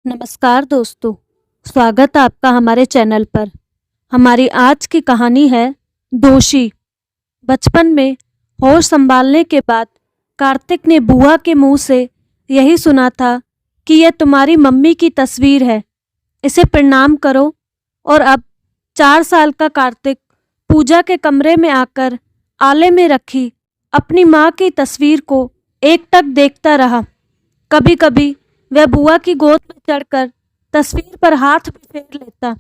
नमस्कार दोस्तों, स्वागत है आपका हमारे चैनल पर। हमारी आज की कहानी है दोषी। बचपन में होश संभालने के बाद कार्तिक ने बुआ के मुंह से यही सुना था कि यह तुम्हारी मम्मी की तस्वीर है, इसे प्रणाम करो। और अब 4 साल का कार्तिक पूजा के कमरे में आकर आले में रखी अपनी माँ की तस्वीर को एकटक देखता रहा। कभी कभी वह बुआ की गोद में चढ़कर तस्वीर पर हाथ भी फेर लेता।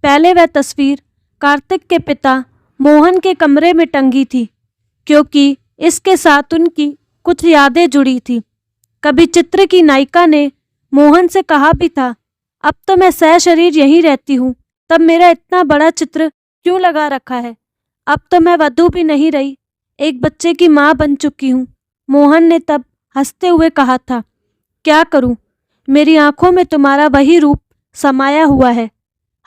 पहले वह तस्वीर कार्तिक के पिता मोहन के कमरे में टंगी थी, क्योंकि इसके साथ उनकी कुछ यादें जुड़ी थी। कभी चित्र की नायिका ने मोहन से कहा भी था, अब तो मैं सशरीर यहीं रहती हूँ, तब मेरा इतना बड़ा चित्र क्यों लगा रखा है। अब तो मैं वधू भी नहीं रही, एक बच्चे की माँ बन चुकी हूँ। मोहन ने तब हंसते हुए कहा था, क्या करूं, मेरी आंखों में तुम्हारा वही रूप समाया हुआ है,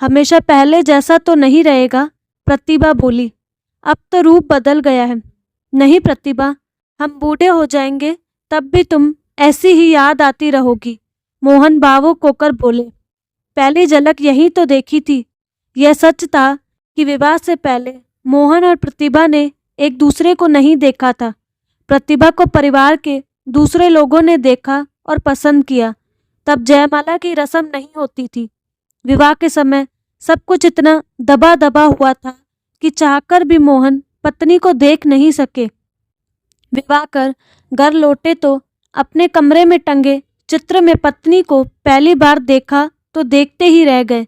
हमेशा पहले जैसा तो नहीं रहेगा। प्रतिभा बोली, अब तो रूप बदल गया है। नहीं प्रतिभा, हम बूढ़े हो जाएंगे तब भी तुम ऐसी ही याद आती रहोगी। मोहन भावुक होकर बोले, पहली झलक यही तो देखी थी। यह सच था कि विवाह से पहले मोहन और प्रतिभा ने एक दूसरे को नहीं देखा था। प्रतिभा को परिवार के दूसरे लोगों ने देखा और पसंद किया। तब जयमाला की रस्म नहीं होती थी। विवाह के समय सब कुछ इतना दबा दबा हुआ था कि चाहकर भी मोहन पत्नी को देख नहीं सके। विवाह कर घर लौटे तो अपने कमरे में टंगे चित्र में पत्नी को पहली बार देखा तो देखते ही रह गए।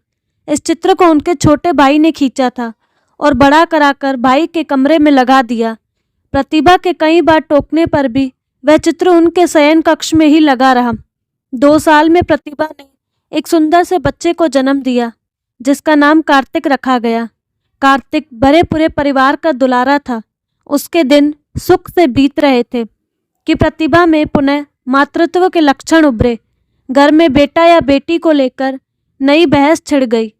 इस चित्र को उनके छोटे भाई ने खींचा था और बड़ा कराकर भाई के कमरे में लगा दिया। प्रतिभा के कई बार टोकने पर भी वह चित्र उनके शयन कक्ष में ही लगा रहा। 2 साल में प्रतिभा ने एक सुंदर से बच्चे को जन्म दिया, जिसका नाम कार्तिक रखा गया। कार्तिक भरे पूरे परिवार का दुलारा था। उसके दिन सुख से बीत रहे थे कि प्रतिभा में पुनः मातृत्व के लक्षण उभरे। घर में बेटा या बेटी को लेकर नई बहस छिड़ गई।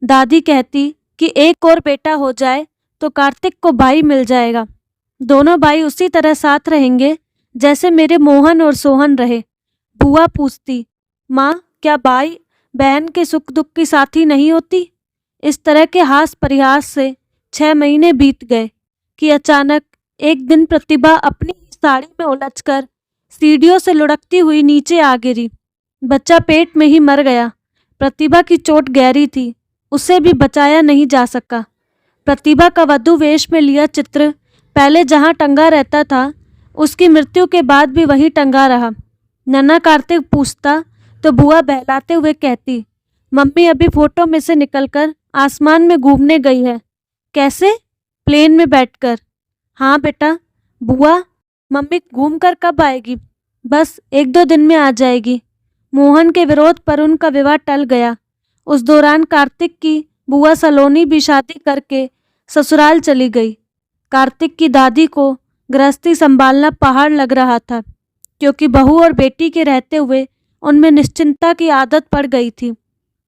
दादी कहती कि एक और बेटा हो जाए तो कार्तिक को भाई मिल जाएगा, दोनों भाई उसी तरह साथ रहेंगे जैसे मेरे मोहन और सोहन रहे। बुआ पूछती, माँ क्या भाई बहन के सुख दुख की साथी नहीं होती। इस तरह के हास परिहास से 6 महीने बीत गए कि अचानक एक दिन प्रतिभा अपनी साड़ी में उलझकर सीढ़ियों से लुढ़कती हुई नीचे आ गिरी। बच्चा पेट में ही मर गया। प्रतिभा की चोट गहरी थी, उसे भी बचाया नहीं जा सका। प्रतिभा का वधू वेश में लिया चित्र पहले जहाँ टंगा रहता था, उसकी मृत्यु के बाद भी वहीं टंगा रहा। नन्हा कार्तिक पूछता तो बुआ बहलाते हुए कहती, मम्मी अभी फोटो में से निकलकर आसमान में घूमने गई है। कैसे? प्लेन में बैठकर। हाँ बेटा। बुआ, मम्मी घूमकर कब आएगी? बस 1-2 दिन में आ जाएगी। मोहन के विरोध पर उनका विवाह टल गया। उस दौरान कार्तिक की बुआ सलोनी भी शादी करके ससुराल चली गई। कार्तिक की दादी को गृहस्थी संभालना पहाड़ लग रहा था, क्योंकि बहू और बेटी के रहते हुए उनमें निश्चिंतता की आदत पड़ गई थी।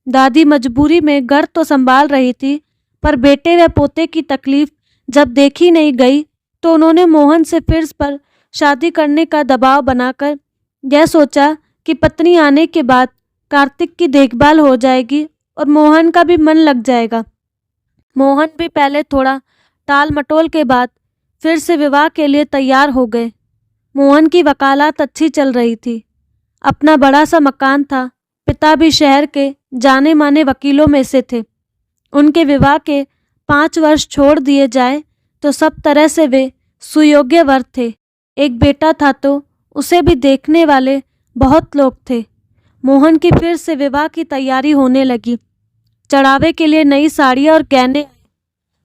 दादी मजबूरी में घर तो संभाल रही थी, पर बेटे व पोते की तकलीफ जब देखी नहीं गई तो उन्होंने मोहन से फिर पर शादी करने का दबाव बनाकर यह सोचा कि पत्नी आने के बाद कार्तिक की देखभाल हो जाएगी और मोहन का भी मन लग जाएगा। मोहन भी पहले थोड़ा टाल मटोल के बाद फिर से विवाह के लिए तैयार हो गए। मोहन की वकालत अच्छी चल रही थी। अपना बड़ा सा मकान था। पिता भी शहर के जाने माने वकीलों में से थे। उनके विवाह के 5 वर्ष छोड़ दिए जाए तो सब तरह से वे सुयोग्य वर थे। एक बेटा था तो उसे भी देखने वाले बहुत लोग थे। मोहन की फिर से विवाह की तैयारी होने लगी। चढ़ावे के लिए नई साड़ियाँ और गहने।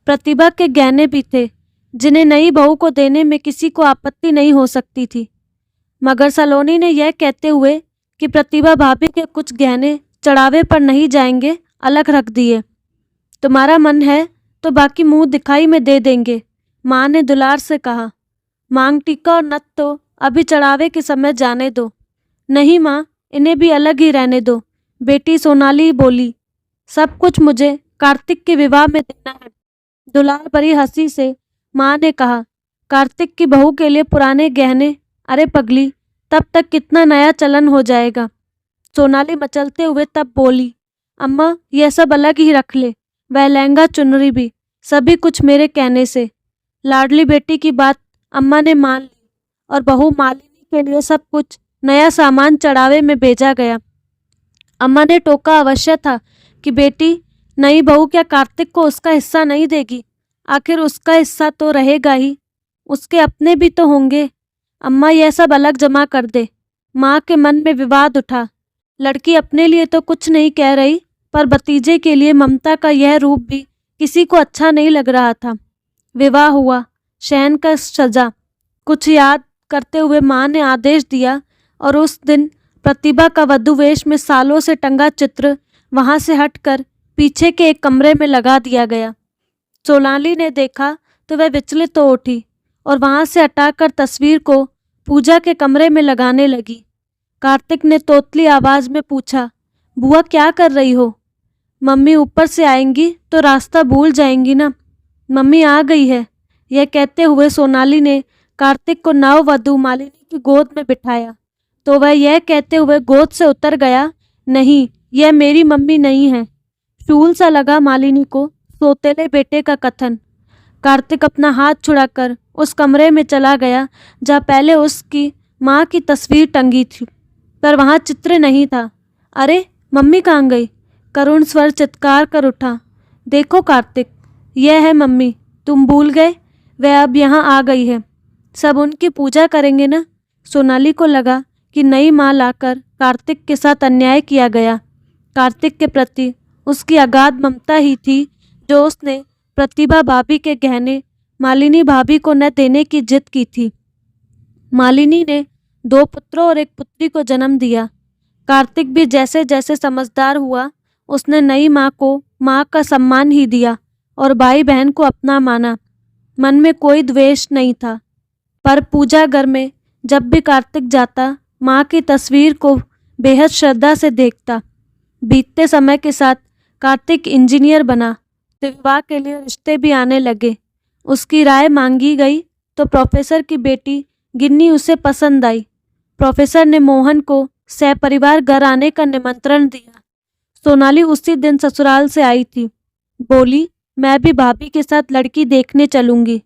प्रतिभा के गहने भी थे, जिन्हें नई बहू को देने में किसी को आपत्ति नहीं हो सकती थी, मगर सलोनी ने यह कहते हुए कि प्रतिभा भाभी के कुछ गहने चढ़ावे पर नहीं जाएंगे, अलग रख दिए। तुम्हारा मन है तो बाकी मुंह दिखाई में दे देंगे, माँ ने दुलार से कहा। मांग टीका और नथ तो अभी चढ़ावे के समय जाने दो। नहीं माँ, इन्हें भी अलग ही रहने दो, बेटी सोनाली बोली। सब कुछ मुझे कार्तिक के विवाह में देना है। दुलार भरी हंसी से माँ ने कहा, कार्तिक की बहू के लिए पुराने गहने? अरे पगली, तब तक कितना नया चलन हो जाएगा। सोनाली मचलते हुए तब बोली, अम्मा यह सब अलग ही रख ले, वह लहंगा चुनरी भी, सभी कुछ मेरे कहने से। लाडली बेटी की बात अम्मा ने मान ली और बहू मालिनी के लिए सब कुछ नया सामान चढ़ावे में भेजा गया। अम्मा ने टोका अवश्य था कि बेटी, नई बहू क्या कार्तिक को उसका हिस्सा नहीं देगी? आखिर उसका हिस्सा तो रहेगा ही, उसके अपने भी तो होंगे। अम्मा यह सब अलग जमा कर दे। माँ के मन में विवाद उठा। लड़की अपने लिए तो कुछ नहीं कह रही, पर भतीजे के लिए ममता का यह रूप भी किसी को अच्छा नहीं लग रहा था। विवाह हुआ, शयन का सजा। कुछ याद करते हुए माँ ने आदेश दिया और उस दिन प्रतिभा का वधू वेश में सालों से टंगा चित्र वहां से हटकर पीछे के एक कमरे में लगा दिया गया। सोनाली ने देखा तो वह विचलित हो उठी और वहां से हटाकर तस्वीर को पूजा के कमरे में लगाने लगी। कार्तिक ने तोतली आवाज में पूछा, बुआ क्या कर रही हो? मम्मी ऊपर से आएंगी तो रास्ता भूल जाएंगी ना। मम्मी आ गई है। यह कहते हुए सोनाली ने कार्तिक को नववधू मालिनी की गोद में बिठाया तो वह यह कहते हुए गोद से उतर गया, नहीं, यह मेरी मम्मी नहीं है। शूल सा लगा मालिनी को सोतेले बेटे का कथन। कार्तिक अपना हाथ छुड़ाकर उस कमरे में चला गया जहाँ पहले उसकी माँ की तस्वीर टंगी थी, पर वहाँ चित्र नहीं था। अरे मम्मी कहाँ गई? करुण स्वर चित्कार कर उठा। देखो कार्तिक, यह है मम्मी, तुम भूल गए? वह अब यहाँ आ गई है। सब उनकी पूजा करेंगे ना। सोनाली को लगा कि नई माँ लाकर कार्तिक के साथ अन्याय किया गया। कार्तिक के प्रति उसकी अगाध ममता ही थी जो उसने प्रतिभा भाभी के गहने मालिनी भाभी को न देने की जिद की थी। मालिनी ने 2 पुत्रों और एक पुत्री को जन्म दिया। कार्तिक भी जैसे जैसे समझदार हुआ, उसने नई माँ को माँ का सम्मान ही दिया और भाई बहन को अपना माना। मन में कोई द्वेष नहीं था, पर पूजा घर में जब भी कार्तिक जाता, माँ की तस्वीर को बेहद श्रद्धा से देखता। बीतते समय के साथ कार्तिक इंजीनियर बना तो विवाह के लिए रिश्ते भी आने लगे। उसकी राय मांगी गई तो प्रोफेसर की बेटी गिन्नी उसे पसंद आई। प्रोफेसर ने मोहन को सहपरिवार घर आने का निमंत्रण दिया। सोनाली उसी दिन ससुराल से आई थी। बोली, मैं भी भाभी के साथ लड़की देखने चलूंगी।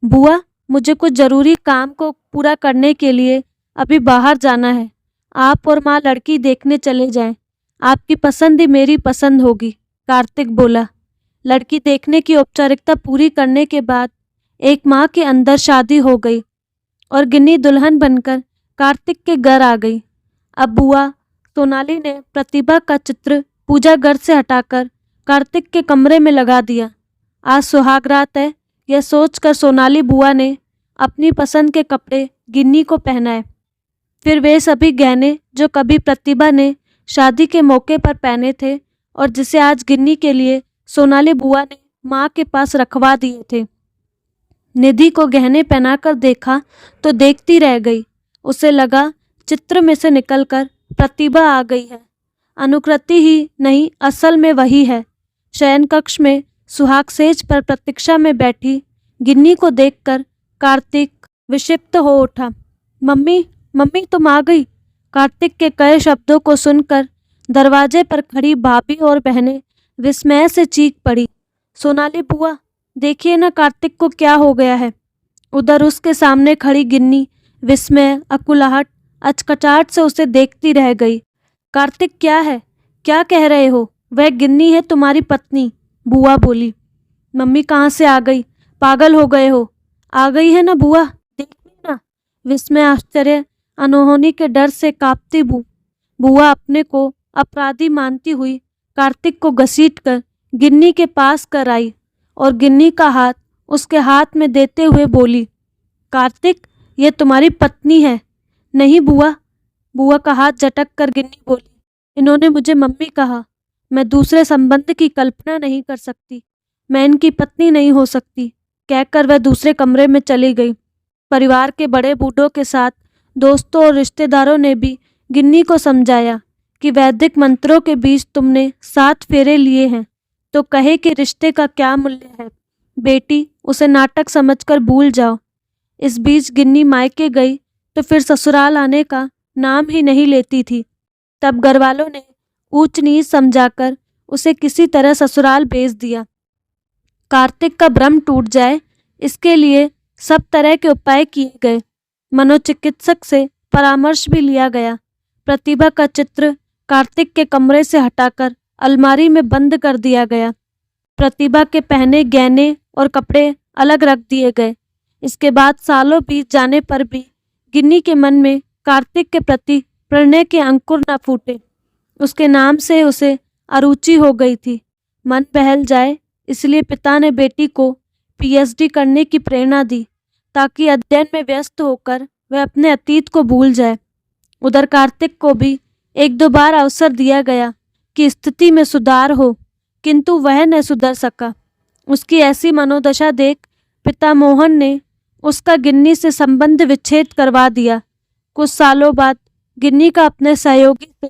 बुआ, मुझे कुछ जरूरी काम को पूरा करने के लिए अभी बाहर जाना है। आप और माँ लड़की देखने चले जाएं। आपकी पसंद ही मेरी पसंद होगी, कार्तिक बोला। लड़की देखने की औपचारिकता पूरी करने के बाद एक माह के अंदर शादी हो गई और गिन्नी दुल्हन बनकर कार्तिक के घर आ गई। अब बुआ, सोनाली ने प्रतिभा का चित्र पूजा घर से हटाकर कार्तिक के कमरे में लगा दिया। आज सुहाग रात है, यह सोचकर सोनाली बुआ ने अपनी पसंद के कपड़े गिन्नी को पहनाए। फिर वे सभी गहने जो कभी प्रतिभा ने शादी के मौके पर पहने थे और जिसे आज गिन्नी के लिए सोनाली बुआ ने माँ के पास रखवा दिए थे। निधि को गहने पहनाकर देखा तो देखती रह गई। उसे लगा चित्र में से निकलकर प्रतिभा आ गई है। अनुकृति ही नहीं, असल में वही है। शयन कक्ष में सुहाग सेज पर प्रतीक्षा में बैठी गिन्नी को देखकर कार्तिक विक्षिप्त हो उठा। मम्मी, मम्मी तुम आ गई। कार्तिक के कहे शब्दों को सुनकर दरवाजे पर खड़ी भाभी और बहनें विस्मय से चीख पड़ी। सोनाली बुआ, देखिए ना कार्तिक को क्या हो गया है। उधर उसके सामने खड़ी गिन्नी विस्मय, अकुलाहट, अचकचाहट से उसे देखती रह गई। कार्तिक क्या है? क्या कह रहे हो? वह गिन्नी है तुम्हारी पत्नी, बुआ बोली। मम्मी कहाँ से आ गई? पागल हो गए हो? आ गई है ना बुआ, देखिए ना। विस्मय, आश्चर्य, अनहोनी के डर से कांपती बुआ अपने को अपराधी मानती हुई कार्तिक को घसीटकर गिन्नी के पास कर आई और गिन्नी का हाथ उसके हाथ में देते हुए बोली, कार्तिक, यह तुम्हारी पत्नी है। नहीं बुआ, बुआ का हाथ झटक कर गिन्नी बोली, इन्होंने मुझे मम्मी कहा। मैं दूसरे संबंध की कल्पना नहीं कर सकती। मैं इनकी पत्नी नहीं हो सकती, कहकर वह दूसरे कमरे में चली गई। परिवार के बड़े बूढ़ों के साथ दोस्तों और रिश्तेदारों ने भी गिन्नी को समझाया कि वैदिक मंत्रों के बीच तुमने 7 फेरे लिए हैं तो कहे कि रिश्ते का क्या मूल्य है। बेटी, उसे नाटक समझकर भूल जाओ। इस बीच गिन्नी मायके गई तो फिर ससुराल आने का नाम ही नहीं लेती थी। तब घरवालों ने ऊंच नीच समझाकर उसे किसी तरह ससुराल भेज दिया। कार्तिक का भ्रम टूट जाए इसके लिए सब तरह के उपाय किए गए। मनोचिकित्सक से परामर्श भी लिया गया। प्रतिभा का चित्र कार्तिक के कमरे से हटाकर अलमारी में बंद कर दिया गया। प्रतिभा के पहने गहने और कपड़े अलग रख दिए गए। इसके बाद सालों बीत जाने पर भी गिन्नी के मन में कार्तिक के प्रति प्रणय के अंकुर न फूटे। उसके नाम से उसे अरुचि हो गई थी। मन बहल जाए इसलिए पिता ने बेटी को पीएचडी करने की प्रेरणा दी ताकि अध्ययन में व्यस्त होकर वह अपने अतीत को भूल जाए। उधर कार्तिक को भी एक दो बार अवसर दिया गया कि स्थिति में सुधार हो, किंतु वह न सुधर सका। उसकी ऐसी मनोदशा देख पिता मोहन ने उसका गिन्नी से संबंध विच्छेद करवा दिया। कुछ सालों बाद गिन्नी का अपने सहयोगी से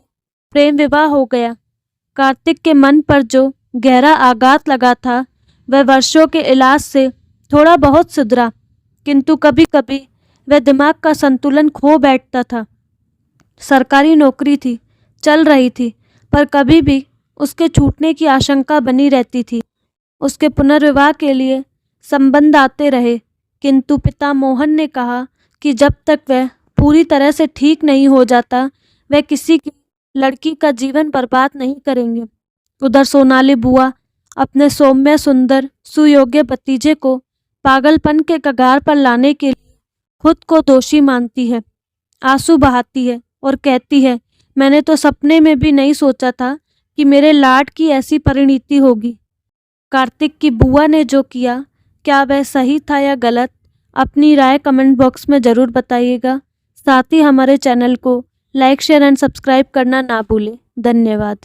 प्रेम विवाह हो गया। कार्तिक के मन पर जो गहरा आघात लगा था वह वर्षों के इलाज से थोड़ा बहुत सुधरा, किंतु कभी कभी वह दिमाग का संतुलन खो बैठता था। सरकारी नौकरी थी, चल रही थी, पर कभी भी उसके छूटने की आशंका बनी रहती थी। उसके पुनर्विवाह के लिए संबंध आते रहे, किंतु पिता मोहन ने कहा कि जब तक वह पूरी तरह से ठीक नहीं हो जाता वह किसी की लड़की का जीवन बर्बाद नहीं करेंगे। उधर सोनाली बुआ अपने सौम्य सुंदर सुयोग्य भतीजे को पागलपन के कगार पर लाने के लिए खुद को दोषी मानती है। आंसू बहाती है और कहती है, मैंने तो सपने में भी नहीं सोचा था कि मेरे लाड की ऐसी परिणति होगी। कार्तिक की बुआ ने जो किया, क्या वह सही था या गलत? अपनी राय कमेंट बॉक्स में ज़रूर बताइएगा। साथ ही हमारे चैनल को लाइक, शेयर एंड सब्सक्राइब करना ना भूलें। धन्यवाद।